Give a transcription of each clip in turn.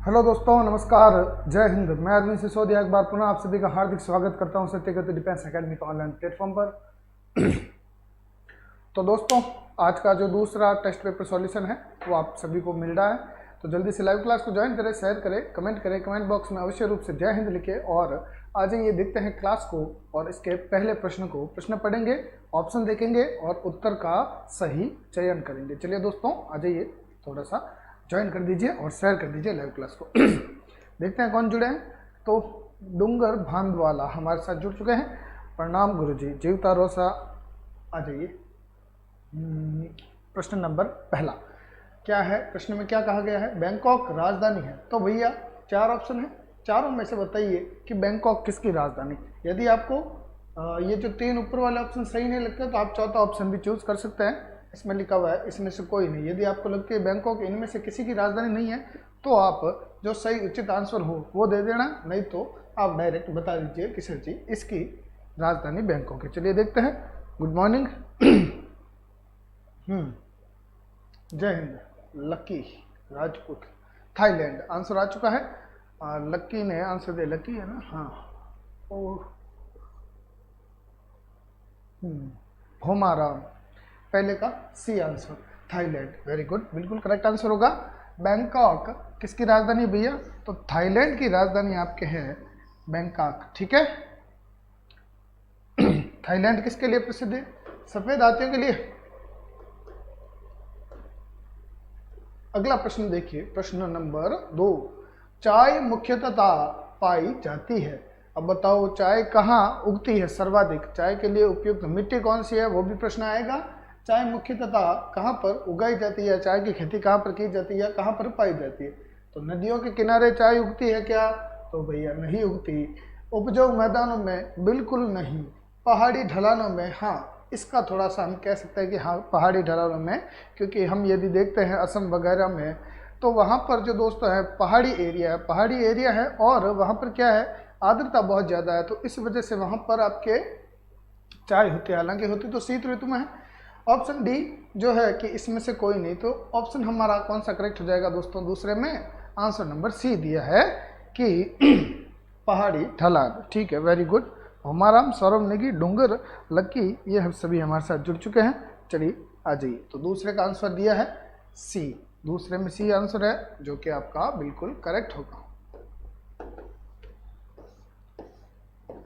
Hello दोस्तों, नमस्कार, जय हिंद। मैं अरविंद सिसोदिया एक बार पुनः आप सभी का हार्दिक स्वागत करता हूं सत्यगति डिफेंस एकेडमी के ऑनलाइन प्लेटफॉर्म पर। तो दोस्तों, आज का जो दूसरा टेस्ट पेपर सॉल्यूशन है वो आप सभी को मिल रहा है, तो जल्दी से लाइव क्लास को ज्वाइन करें, शेयर करें, कमेंट करें, कमेंट बॉक्स में अवश्य रूप से जय हिंद लिखें और आ जाइए देखते हैं क्लास को। और इसके पहले प्रश्न पढ़ेंगे, ऑप्शन देखेंगे और उत्तर का सही चयन करेंगे। चलिए दोस्तों, आ जाइए, थोड़ा सा ज्वाइन कर दीजिए और शेयर कर दीजिए लाइव क्लास को। देखते हैं कौन जुड़े हैं। तो डूंगर भांदवाला हमारे साथ जुड़ चुके हैं। प्रणाम गुरुजी। जीवता रोसा, आ जाइए। प्रश्न नंबर पहला क्या है? प्रश्न में क्या कहा गया है? बैंकॉक राजधानी है। तो भैया चार ऑप्शन है, चारों में से बताइए कि बैंकॉक किसकी राजधानी। यदि आपको ये जो तीन ऊपर वाले ऑप्शन सही नहीं लगते तो आप चौथा ऑप्शन भी चूज कर सकते हैं। इसमें लिखा हुआ है इसमें से कोई नहीं। यदि आपको लगती है बैंकॉक इनमें से किसी की राजधानी नहीं है तो आप जो सही उचित आंसर हो वो दे देना, नहीं तो आप डायरेक्ट बता दीजिए कि सर जी इसकी राजधानी बैंकॉक है। चलिए देखते हैं। Good morning. जय हिंद। लक्की राजपूत, थाईलैंड आंसर आ चुका है। लक्की ने आंसर दे, लक्की है ना? हाँ। और भोमाराम, पहले का C answer, Thailand. Very good, बिल्कुल करेक्ट आंसर होगा। बैंकॉक किसकी राजधानी भैया? तो थाईलैंड की राजधानी आपके है बैंकॉक। ठीक है। थाईलैंड किसके लिए प्रसिद्ध है? सफेद हाथियों के लिए। अगला प्रश्न देखिए, प्रश्न नंबर 2। चाय मुख्यतः पाई जाती है। अब बताओ चाय कहाँ उगती है सर्वाधिक? चाय के लिए उपयुक्त मिट्टी कौन सी है, वो भी प्रश्न आएगा। चाय मुख्यतः कहाँ पर उगाई जाती है, चाय की खेती कहाँ पर की जाती है, कहाँ पर पाई जाती है? तो नदियों के किनारे चाय उगती है क्या? तो भैया नहीं उगती। उपजाऊ मैदानों में बिल्कुल नहीं। पहाड़ी ढलानों में हाँ, इसका थोड़ा सा हम कह सकते हैं कि हाँ पहाड़ी ढलानों में, क्योंकि हम यदि देखते हैं असम वगैरह में तो वहाँ पर जो दोस्तों है पहाड़ी एरिया है और वहाँ पर क्या है, आर्द्रता बहुत ज़्यादा है, तो इस वजह से वहाँ पर आपके चाय होती है। हालांकि होती तो शीत ऋतु में है। ऑप्शन डी जो है कि इसमें से कोई नहीं, तो ऑप्शन हमारा कौन सा करेक्ट हो जाएगा दोस्तों? दूसरे में आंसर नंबर सी दिया है कि पहाड़ी ढलान। ठीक है, वेरी गुड। हमाराम, सौरभ नेगी, डूंगर, लक्की, ये हम सभी हमारे साथ जुड़ चुके हैं। चलिए आ जाइए। तो दूसरे का आंसर दिया है सी, दूसरे में सी आंसर है जो कि आपका बिल्कुल करेक्ट होगा।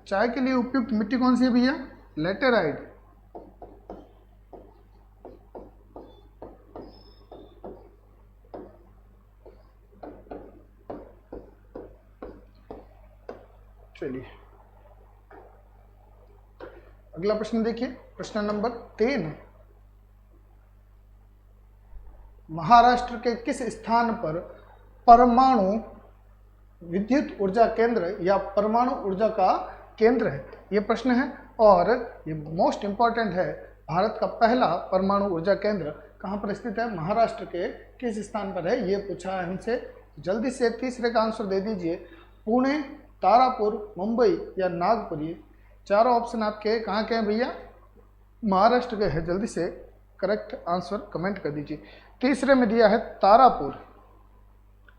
चाय के लिए उपयुक्त मिट्टी कौन सी है भैया? लेटेराइट। चलिए अगला प्रश्न देखिए, प्रश्न नंबर 3। महाराष्ट्र के किस स्थान पर परमाणु विद्युत ऊर्जा केंद्र या परमाणु ऊर्जा का केंद्र है? ये प्रश्न है और ये मोस्ट इंपॉर्टेंट है। भारत का पहला परमाणु ऊर्जा केंद्र कहाँ पर स्थित है? महाराष्ट्र के किस स्थान पर है, ये पूछा है हमसे। जल्दी से तीसरे का आंसर दे दीजिए। पुणे, तारापुर, मुंबई या नागपुर। ये चारों ऑप्शन आपके कहाँ के हैं भैया? महाराष्ट्र के हैं। जल्दी से करेक्ट आंसर कमेंट कर दीजिए। तीसरे में दिया है तारापुर।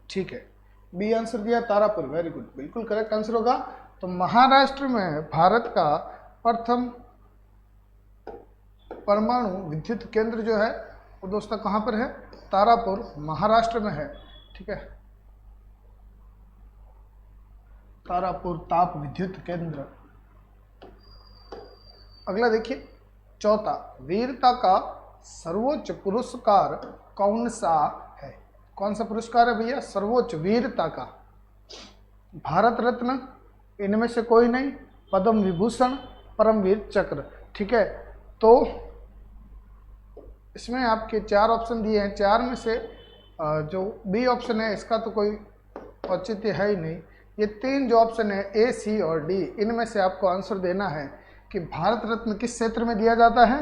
ठीक है, बी आंसर दिया तारापुर। वेरी गुड, बिल्कुल करेक्ट आंसर होगा। तो महाराष्ट्र में भारत का प्रथम परमाणु विद्युत केंद्र जो है वो दोस्तों कहाँ पर है? तारापुर, महाराष्ट्र में है। ठीक है, तारापुर ताप विद्युत केंद्र। अगला देखिए, चौथा, वीरता का सर्वोच्च पुरस्कार कौन सा है? कौन सा पुरस्कार है भैया? सर्वोच्च वीरता का। भारत रत्न, इनमें से कोई नहीं। पद्म विभूषण, परमवीर चक्र। ठीक है, तो इसमें आपके चार ऑप्शन दिए हैं। चार में से जो बी ऑप्शन है इसका तो कोई औचित्य है ही नहीं। ये तीन जो ऑप्शन है ए, सी और डी, इनमें से आपको आंसर देना है कि भारत रत्न किस क्षेत्र में दिया जाता है,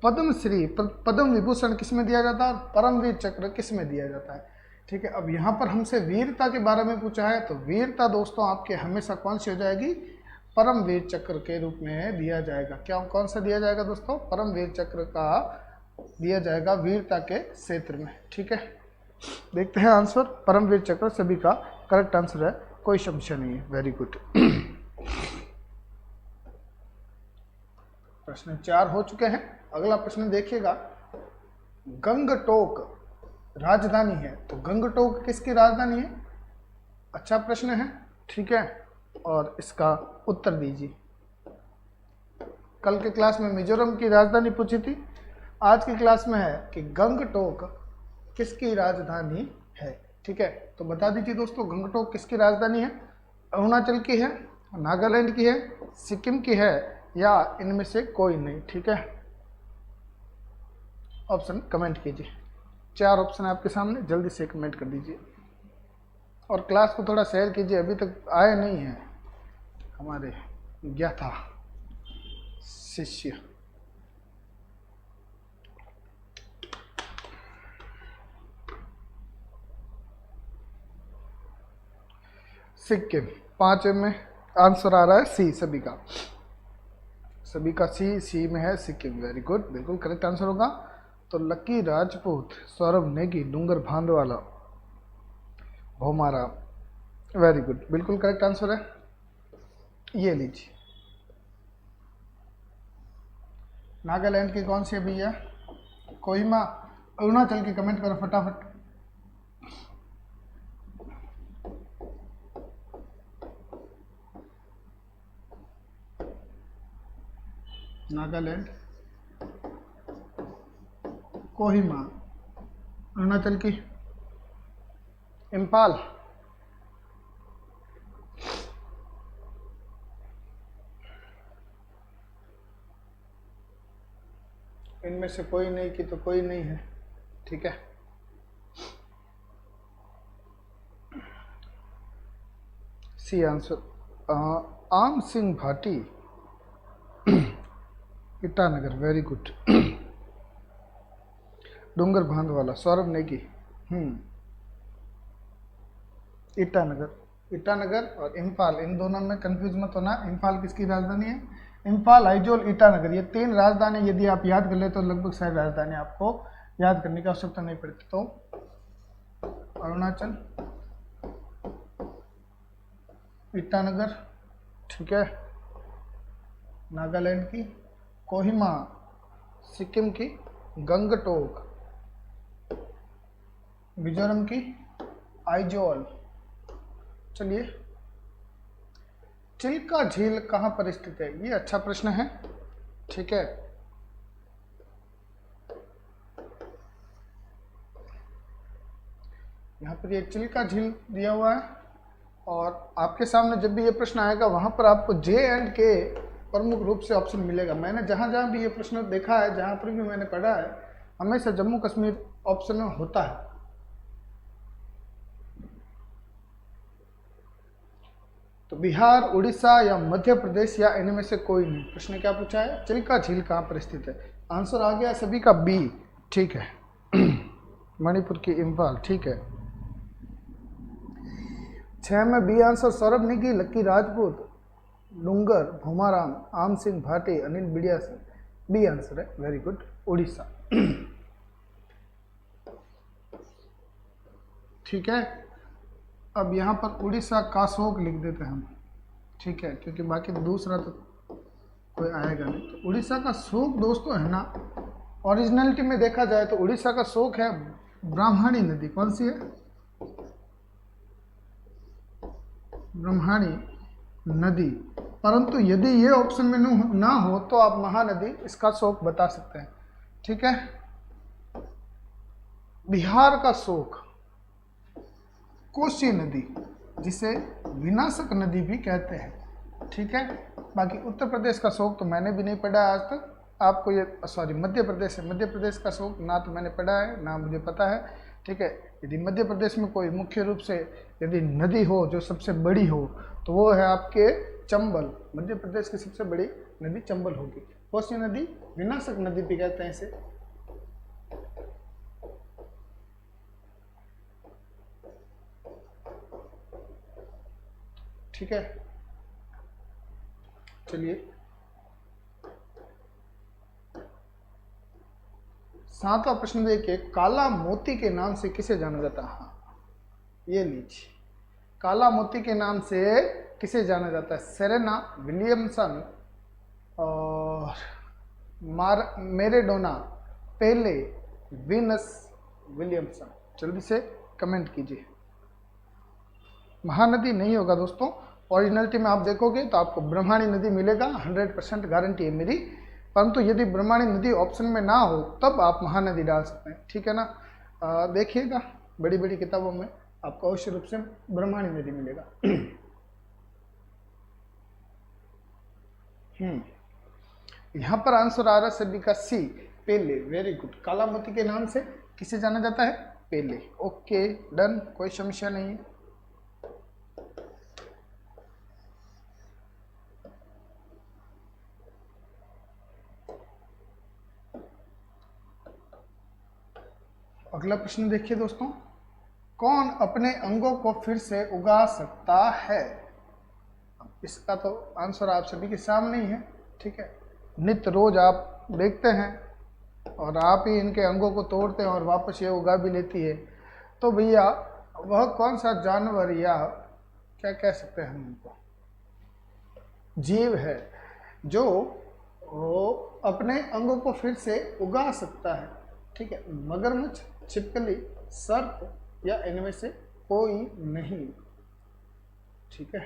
पद्मश्री पद्म विभूषण किस में दिया जाता है, परमवीर चक्र किस में दिया जाता है। ठीक है, अब यहाँ पर हमसे वीरता के बारे में पूछा है, तो वीरता दोस्तों आपके हमेशा कौन सी हो जाएगी? परमवीर चक्र के रूप में दिया जाएगा। क्या कौन सा दिया जाएगा दोस्तों? परमवीर चक्र का दिया जाएगा वीरता के क्षेत्र में। ठीक है, देखते हैं आंसर। परमवीर चक्र सभी का करेक्ट आंसर है, कोई समस्या नहीं है। Very good. प्रश्न 4 हो चुके हैं। अगला प्रश्न देखिएगा, गंगटोक राजधानी है, तो गंगटोक किसकी राजधानी है? अच्छा प्रश्न है, ठीक है, और इसका उत्तर दीजिए। कल के क्लास में मिजोरम की राजधानी पूछी थी, आज की क्लास में है कि गंगटोक किसकी राजधानी है। ठीक है, तो बता दीजिए दोस्तों, गंगटोक किसकी राजधानी है? अरुणाचल की है, नागालैंड की है, सिक्किम की है, या इनमें से कोई नहीं। ठीक है, ऑप्शन कमेंट कीजिए। 4 ऑप्शन आपके सामने, जल्दी से कमेंट कर दीजिए और क्लास को थोड़ा शेयर कीजिए। अभी तक आए नहीं है हमारे ज्ञाता शिष्य। सिक्किम 5 में आंसर आ रहा है सी, सभी का सी में है सिक्किम। वेरी गुड, बिल्कुल करेक्ट आंसर होगा। तो लकी राजपूत, सौरभ नेगी, डूंगर भांदवाला, भोमारा, वेरी गुड, बिल्कुल करेक्ट आंसर है। ये लीजिए, नागालैंड की कौन सी है भैया? कोहिमा। अरुणाचल की कमेंट करो फटाफट। नागालैंड, कोहिमा, अरुणाचल की इम्फाल, इनमें से कोई नहीं की तो कोई नहीं है। ठीक है, सी आंसर। आम सिंह भाटी, ईटानगर, वेरी गुड। डूंगर भांदवाला, सौरभ नेगी, ईटानगर और इम्फाल, इन दोनों में कंफ्यूज मत होना। इम्फाल किसकी राजधानी है? इम्फाल, आइजोल, ईटानगर, ये 3 राजधानी यदि आप याद कर ले तो लगभग सारी राजधानी आपको याद करने की आवश्यकता नहीं पड़ती। तो अरुणाचल, ईटानगर, ठीक है, नागालैंड की कोहिमा, सिक्किम की गंगटोक, मिजोरम की आइजोल। चलिए, चिल्का झील कहाँ पर स्थित है? ये अच्छा प्रश्न है। ठीक है, यहाँ पर ये चिल्का झील दिया हुआ है और आपके सामने जब भी ये प्रश्न आएगा वहाँ पर आपको जे एंड के प्रमुख रूप से ऑप्शन मिलेगा। मैंने जहाँ जहाँ भी ये प्रश्न देखा है, जहाँ पर भी मैंने पढ़ा है, हमेशा जम्मू कश्मीर ऑप्शन में होता है। तो बिहार, उड़ीसा या मध्य प्रदेश या इनमें से कोई नहीं। प्रश्न क्या पूछा है? चिल्का झील कहाँ पर स्थित है? आंसर आ गया सभी का बी। ठीक है, मणिपुर की इम्फाल। ठीक है, 6 में बी आंसर। सौरभ नेगी, लक्की राजपूत, डूंगर, भोमाराम, आम सिंह भाटी, अनिल बिड़िया सिंह, बी आंसर है। Very good, Orissa. ठीक है, अब यहाँ पर उड़ीसा का शोक लिख देते हैं हम। ठीक है, क्योंकि बाकी दूसरा तो कोई आएगा नहीं। तो उड़ीसा का शोक दोस्तों है ना, ओरिजिनलिटी में देखा जाए तो उड़ीसा का शोक है ब्राह्मणी नदी। कौन सी है? ब्रह्मणी नदी। परंतु यदि ये ऑप्शन में ना हो तो आप महानदी इसका शोक बता सकते हैं। ठीक है, बिहार का शोक कोसी नदी, जिसे विनाशक नदी भी कहते हैं। ठीक है, बाकी उत्तर प्रदेश का शोक तो मैंने भी नहीं पढ़ा आज तक। आपको ये सॉरी मध्य प्रदेश है, मध्य प्रदेश का शोक ना तो मैंने पढ़ा है ना मुझे पता है। ठीक है, यदि मध्य प्रदेश में कोई मुख्य रूप से यदि नदी हो जो सबसे बड़ी हो तो वो है आपके चंबल। मध्य प्रदेश की सबसे बड़ी नदी चंबल होगी। कोसी नदी विनाशक नदी भी कहते हैं इसे। ठीक है, चलिए 7वां प्रश्न देखिए, काला मोती के नाम से किसे जाना जाता है? हाँ, ये लीजिए, काला मोती के नाम से किसे जाना जाता है? सेरेना विलियमसन और मेरेडोना, पेले, वीनस विलियमसन। जल्दी से कमेंट कीजिए। महानदी नहीं होगा दोस्तों, ओरिजिनलिटी में आप देखोगे तो आपको ब्रह्माणी नदी मिलेगा, 100% गारंटी है मेरी। परंतु यदि ब्रह्माणी नदी ऑप्शन में ना हो तब आप महानदी डाल सकते हैं, ठीक है ना। देखिएगा बड़ी बड़ी किताबों में आपको अवश्य रूप से ब्रह्माणी नदी मिलेगा। यहाँ पर आंसर आ रहा है सभी का सी, पेले। Very good. काला मोती के नाम से किसे जाना जाता है? पेले। ओके डन, कोई समस्या नहीं है। अगला प्रश्न देखिए दोस्तों, कौन अपने अंगों को फिर से उगा सकता है? इसका तो आंसर आप सभी के सामने ही है, ठीक है। नित्य रोज आप देखते हैं और आप ही इनके अंगों को तोड़ते हैं और वापस ये उगा भी लेती है। तो भैया वह कौन सा जानवर या क्या कह सकते हैं हम उनको, जीव है जो वो अपने अंगों को फिर से उगा सकता है? ठीक है, मगरमच्छ, छिपकली, सर्प या इनमें से कोई नहीं। ठीक है,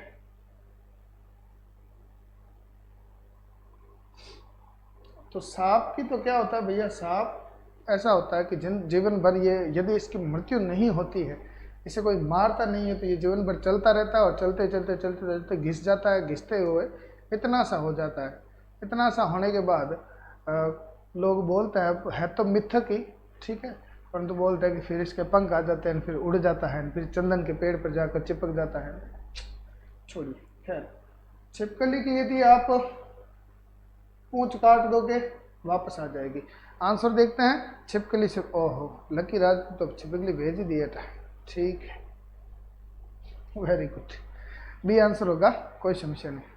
तो सांप की तो क्या होता है भैया, सांप ऐसा होता है कि जीवन भर ये, यदि इसकी मृत्यु नहीं होती है, इसे कोई मारता नहीं है, तो ये जीवन भर चलता रहता है और चलते चलते चलते चलते घिस जाता है। घिसते हुए इतना सा हो जाता है। इतना सा होने के बाद लोग बोलते हैं, है तो मिथक ही, ठीक है, परंतु बोलते हैं कि फिर इसके पंख आ जाते हैं, फिर उड़ जाता है, फिर चंदन के पेड़ पर जाकर चिपक जाता है। छोड़िए, खैर छिपकली की यदि आप पूंछ काट दोगे वापस आ जाएगी। आंसर देखते हैं, छिपकली से। ओहो, लकी राज तो छिपकली भेज ही दिया था। ठीक है, वेरी गुड, बी आंसर होगा, कोई समस्या नहीं।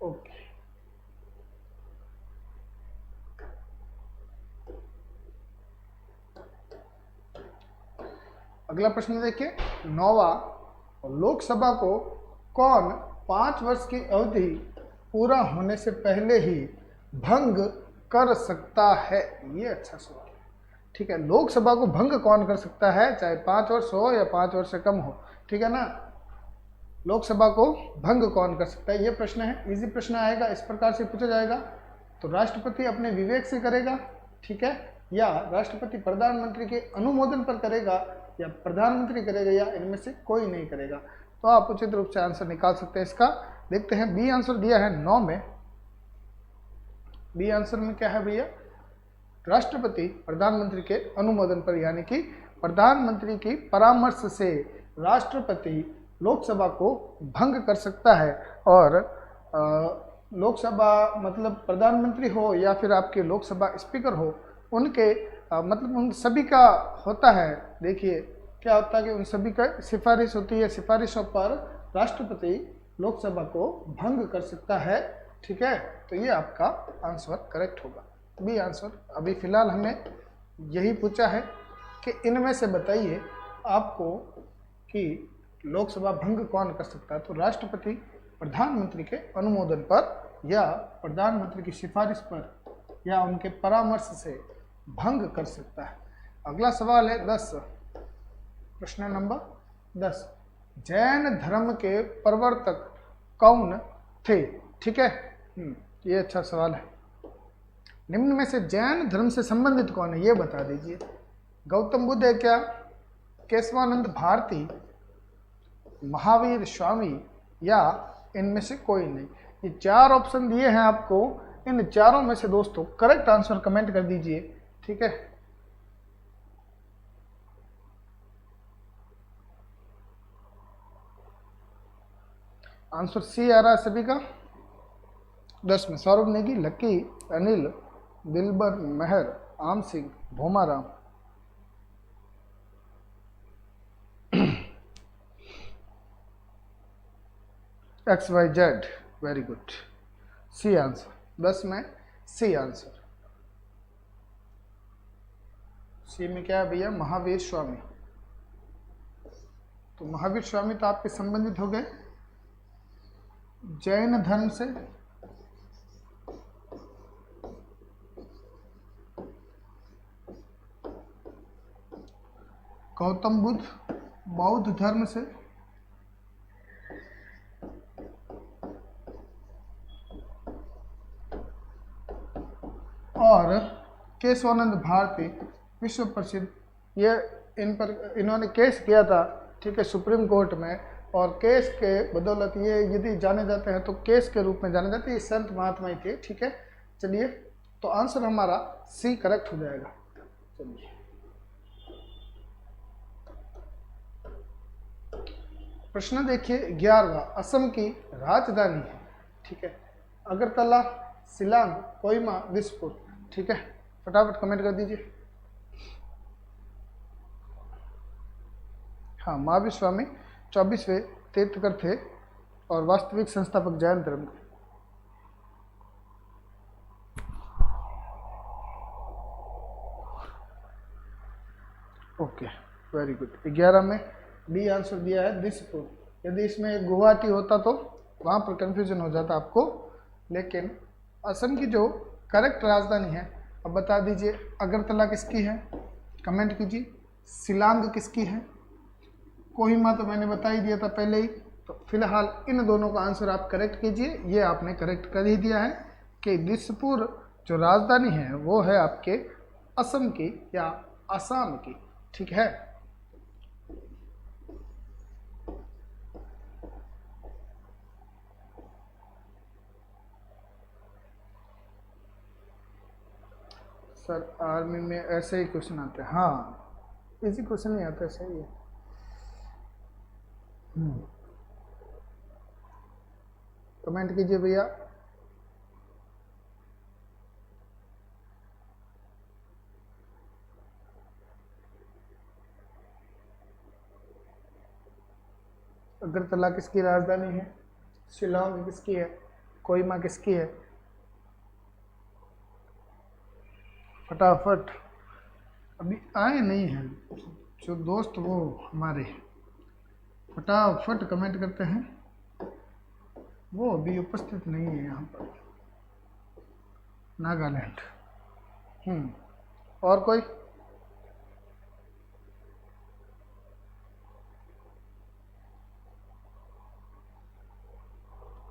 ओके, अगला प्रश्न देखिए, 9वां, लोकसभा को कौन 5 वर्ष की अवधि पूरा होने से पहले ही भंग कर सकता है? ये अच्छा सवाल है, ठीक है। लोकसभा को भंग कौन कर सकता है, चाहे 5 वर्ष हो या 5 वर्ष से कम हो, ठीक है ना। लोकसभा को भंग कौन कर सकता है, ये प्रश्न है। इजी प्रश्न आएगा, इस प्रकार से पूछा जाएगा। तो राष्ट्रपति अपने विवेक से करेगा, ठीक है, या राष्ट्रपति प्रधानमंत्री के अनुमोदन पर करेगा, या प्रधानमंत्री करेगा, या इनमें से कोई नहीं करेगा। तो आप उचित रूप से आंसर निकाल सकते हैं इसका। देखते हैं, बी आंसर दिया है 9 में। बी आंसर में क्या है भैया, राष्ट्रपति प्रधानमंत्री के अनुमोदन पर, यानी कि प्रधानमंत्री की परामर्श से राष्ट्रपति लोकसभा को भंग कर सकता है। और लोकसभा मतलब प्रधानमंत्री हो या फिर आपके लोकसभा स्पीकर हो, उनके मतलब उन सभी का होता है। देखिए क्या होता है कि उन सभी का सिफारिश होती है, सिफारिशों पर राष्ट्रपति लोकसभा को भंग कर सकता है, ठीक है। तो ये आपका आंसर करेक्ट होगा, बी आंसर। अभी फिलहाल हमें यही पूछा है कि इनमें से बताइए आपको कि लोकसभा भंग कौन कर सकता है। तो राष्ट्रपति प्रधानमंत्री के अनुमोदन पर या प्रधानमंत्री की सिफारिश पर या उनके परामर्श से भंग कर सकता है। अगला सवाल है 10, प्रश्न नंबर 10, जैन धर्म के प्रवर्तक कौन थे? ठीक है, ये अच्छा सवाल है। निम्न में से जैन धर्म से संबंधित कौन है, ये बता दीजिए। गौतम बुद्ध है क्या, केशवानंद भारती, महावीर स्वामी, या इनमें से कोई नहीं। ये 4 ऑप्शन दिए हैं आपको, इन चारों में से दोस्तों करेक्ट आंसर कमेंट कर दीजिए, ठीक है। आंसर सी आ रहा है सभी का। 10 में Saurabh Negi, Lucky, Anil, Dilbar, Mehar, Aam Singh, Bhomaram. XYZ, very good, C answer. 10 में सी आंसर। सी में क्या है भैया, महावीर स्वामी। तो महावीर स्वामी तो आपके संबंधित हो गए जैन धर्म से। गौतम बुद्ध बौद्ध धर्म से। और केशवानंद भारती विश्व प्रसिद्ध, ये इन पर इन्होंने केस किया था, ठीक है, सुप्रीम कोर्ट में। और केस के बदौलत ये यदि जाने जाते हैं तो केस के रूप में जाने जाते हैं, ये संत महात्मा ही थे, ठीक है। चलिए, तो आंसर हमारा सी करेक्ट हो जाएगा। चलिए, प्रश्न देखिए 11वां, असम की राजधानी है, ठीक है, अगरतला, शिलांग, कोहिमा, दिसपुर, ठीक है। फटाफट कमेंट कर दीजिए। हाँ, महावीर स्वामी 24वें तीर्थकर थे और वास्तविक संस्थापक जैन धर्म के। Okay, very good. 11 में डी आंसर दिया है, दिसपुर। यदि इसमें गुवाहाटी होता तो वहाँ पर कंफ्यूजन हो जाता आपको, लेकिन असम की जो करेक्ट राजधानी है, अब बता दीजिए, अगरतला किसकी है, कमेंट कीजिए। शिलांग किसकी है, कोहिमा तो मैंने बता ही दिया था पहले ही। तो फिलहाल इन दोनों का आंसर आप करेक्ट कीजिए। ये आपने करेक्ट कर ही दिया है कि दिसपुर जो राजधानी है वो है आपके असम की या असम की, ठीक है। सर आर्मी में ऐसे ही क्वेश्चन आते हैं। हाँ, इजी क्वेश्चन नहीं आता, सही है। कमेंट कीजिए भैया। अगरतला किसकी राजधानी है, शिलांग किसकी है, कोहिमा किसकी है, फटाफट। अभी आए नहीं हैं जो दोस्त वो हमारे, फटाफट कमेंट करते हैं। वो अभी उपस्थित नहीं है यहाँ पर। नागालैंड। और कोई?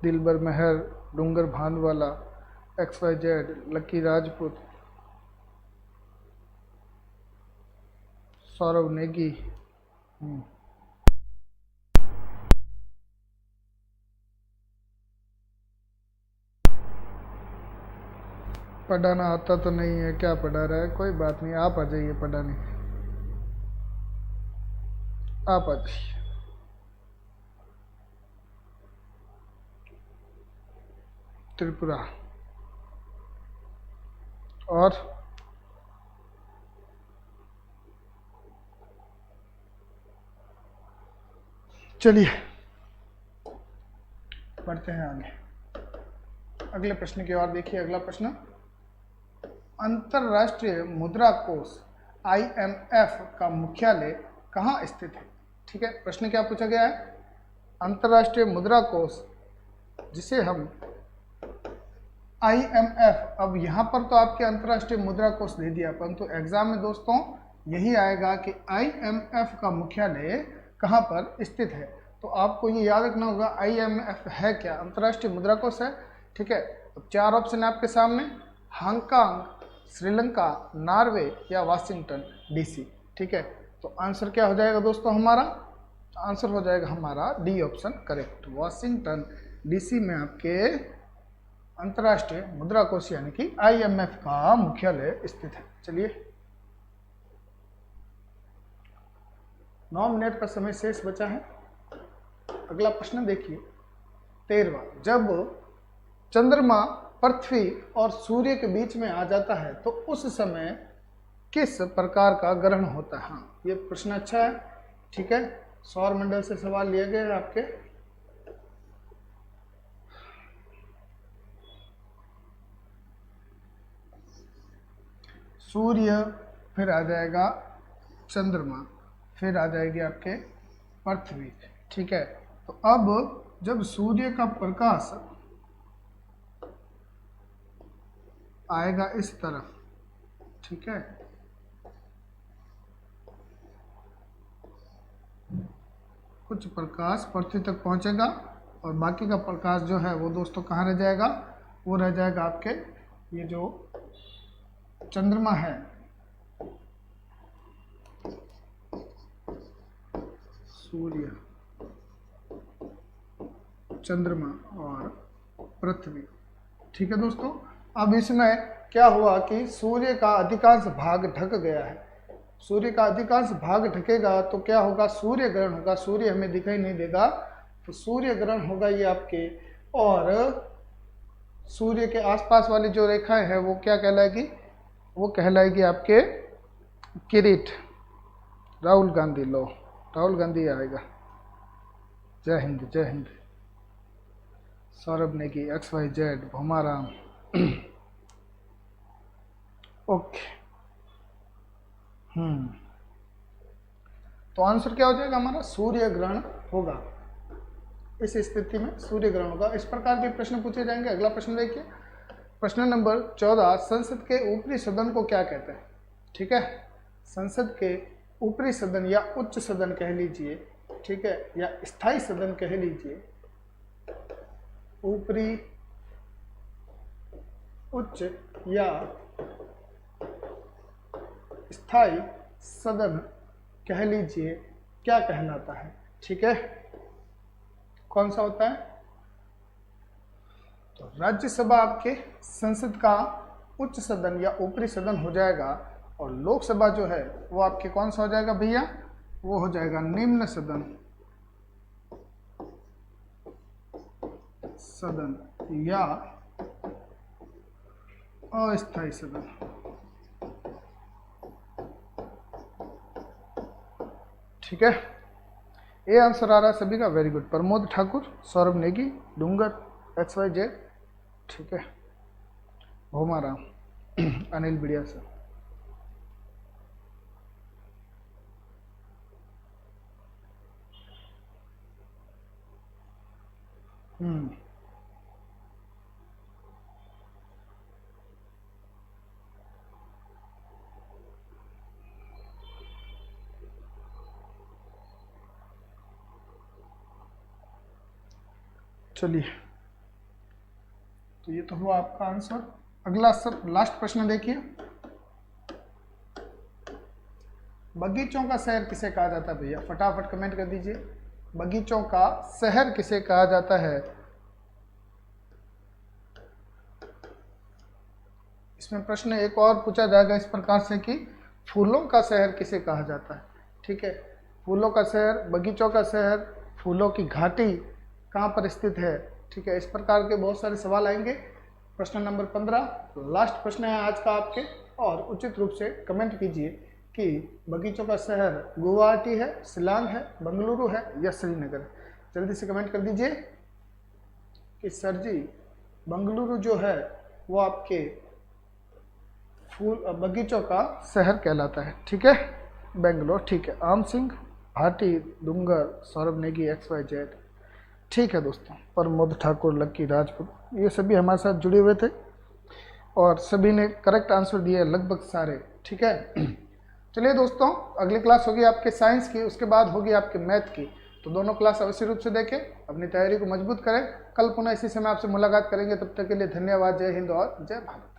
दिलबर मेहर, डूंगर भांदवाला, XYZ, लकी राजपूत, सौरभ नेगी। पढ़ाना आता तो नहीं है, क्या पढ़ा रहा है, कोई बात नहीं, आप आ जाइए पढ़ाने, आप आ जाइए। त्रिपुरा। और चलिए बढ़ते हैं आगे, अगले प्रश्न की ओर देखिए। अगला प्रश्न, अंतरराष्ट्रीय मुद्रा कोष IMF का मुख्यालय कहाँ स्थित है, ठीक है। प्रश्न क्या पूछा गया है, अंतरराष्ट्रीय मुद्रा कोष जिसे हम IMF, अब यहाँ पर तो आपके अंतरराष्ट्रीय मुद्रा कोष दे दिया, परंतु एग्जाम में दोस्तों यही आएगा कि IMF का मुख्यालय कहाँ पर स्थित है। तो आपको ये याद रखना होगा IMF है क्या, अंतरराष्ट्रीय मुद्रा कोष है, ठीक है। अब 4 ऑप्शन है आपके सामने, हांगकांग, श्रीलंका, नॉर्वे या वाशिंगटन DC, ठीक है। तो आंसर क्या हो जाएगा दोस्तों हमारा, आंसर हो जाएगा हमारा D option correct, Washington DC में आपके अंतर्राष्ट्रीय मुद्रा कोष यानी कि IMF का मुख्यालय स्थित है। चलिए, 9 मिनट का समय शेष बचा है। अगला प्रश्न देखिए 13वां, जब चंद्रमा पृथ्वी और सूर्य के बीच में आ जाता है तो उस समय किस प्रकार का ग्रहण होता है। हाँ, ये प्रश्न अच्छा है, ठीक है। सौर मंडल से सवाल लिए गए आपके। सूर्य, फिर आ जाएगा चंद्रमा, फिर आ जाएगी आपके पृथ्वी। ठीक है, तो अब जब सूर्य का प्रकाश आएगा इस तरफ, ठीक है, कुछ प्रकाश पृथ्वी तक पहुंचेगा और बाकी का प्रकाश जो है वो दोस्तों कहाँ रह जाएगा, वो रह जाएगा आपके ये जो चंद्रमा है, सूर्य, चंद्रमा और पृथ्वी। ठीक है दोस्तों, अब इसमें क्या हुआ कि सूर्य का अधिकांश भाग ढक गया है। सूर्य का अधिकांश भाग ढकेगा तो क्या होगा, सूर्य ग्रहण होगा। सूर्य हमें दिखाई नहीं देगा तो सूर्य ग्रहण होगा ये आपके, और सूर्य के आसपास वाली जो रेखाएं हैं वो क्या कहलाएगी, वो कहलाएगी आपके किरीट। राहुल गांधी, लो राहुल गांधी आएगा। जय हिंद, जय हिंद। सौरभ नेगी, XYZ, भोमाराम। ओके, तो आंसर क्या हो जाएगा हमारा, सूर्य ग्रहण होगा। इस स्थिति में सूर्य ग्रहण होगा। इस प्रकार के प्रश्न पूछे जाएंगे। अगला प्रश्न देखिए, प्रश्न नंबर 14, संसद के ऊपरी सदन को क्या कहते हैं। ठीक है, संसद के ऊपरी सदन या उच्च सदन कह लीजिए, ठीक है, या स्थायी सदन कह लीजिए। ऊपरी, उच्च या स्थायी सदन कह लीजिए, क्या कहलाता है। ठीक है, कौन सा होता है, तो राज्यसभा आपके संसद का उच्च सदन या ऊपरी सदन हो जाएगा, और लोकसभा जो है वो आपके कौन सा हो जाएगा भैया, वो हो जाएगा निम्न सदन, सदन या अस्थायी सदन। ठीक है, ये आंसर आ रहा है सभी का, वेरी गुड। प्रमोद ठाकुर, सौरभ नेगी, डूंगर, XYZ, ठीक है, भोमाराम, अनिल बिड़िया सर। चलिए, तो ये तो हुआ आपका आंसर। अगला सब लास्ट प्रश्न देखिए, बगीचों का शहर किसे कहा जाता है भैया, फटाफट कमेंट कर दीजिए। बगीचों का शहर किसे कहा जाता है। इसमें प्रश्न एक और पूछा जाएगा इस प्रकार से कि फूलों का शहर किसे कहा जाता है। ठीक है, फूलों का शहर, बगीचों का शहर, फूलों की घाटी कहाँ पर स्थित है। ठीक है, इस प्रकार के बहुत सारे सवाल आएंगे। प्रश्न नंबर 15 लास्ट प्रश्न है आज का आपके, और उचित रूप से कमेंट कीजिए कि बगीचों का शहर गुवाहाटी है, शिलांग है, बंगलुरु है या श्रीनगर है। जल्दी से कमेंट कर दीजिए कि सर जी बंगलुरु जो है वो आपके फूल बगीचों का शहर कहलाता है। ठीक है, बेंगलोर। ठीक है, आम सिंह, भाटी, डूंगर, सौरभ नेगी, XYZ। ठीक है दोस्तों, प्रमोद ठाकुर, लक्की राजपूत, ये सभी हमारे साथ जुड़े हुए थे और सभी ने करेक्ट आंसर दिए लगभग सारे। ठीक है, चलिए दोस्तों, अगली क्लास होगी आपके साइंस की, उसके बाद होगी आपके मैथ की। तो दोनों क्लास अवश्य रूप से देखें, अपनी तैयारी को मजबूत करें। कल पुनः इसी समय आपसे मुलाकात करेंगे, तब तक के लिए धन्यवाद। जय हिंद और जय भारत।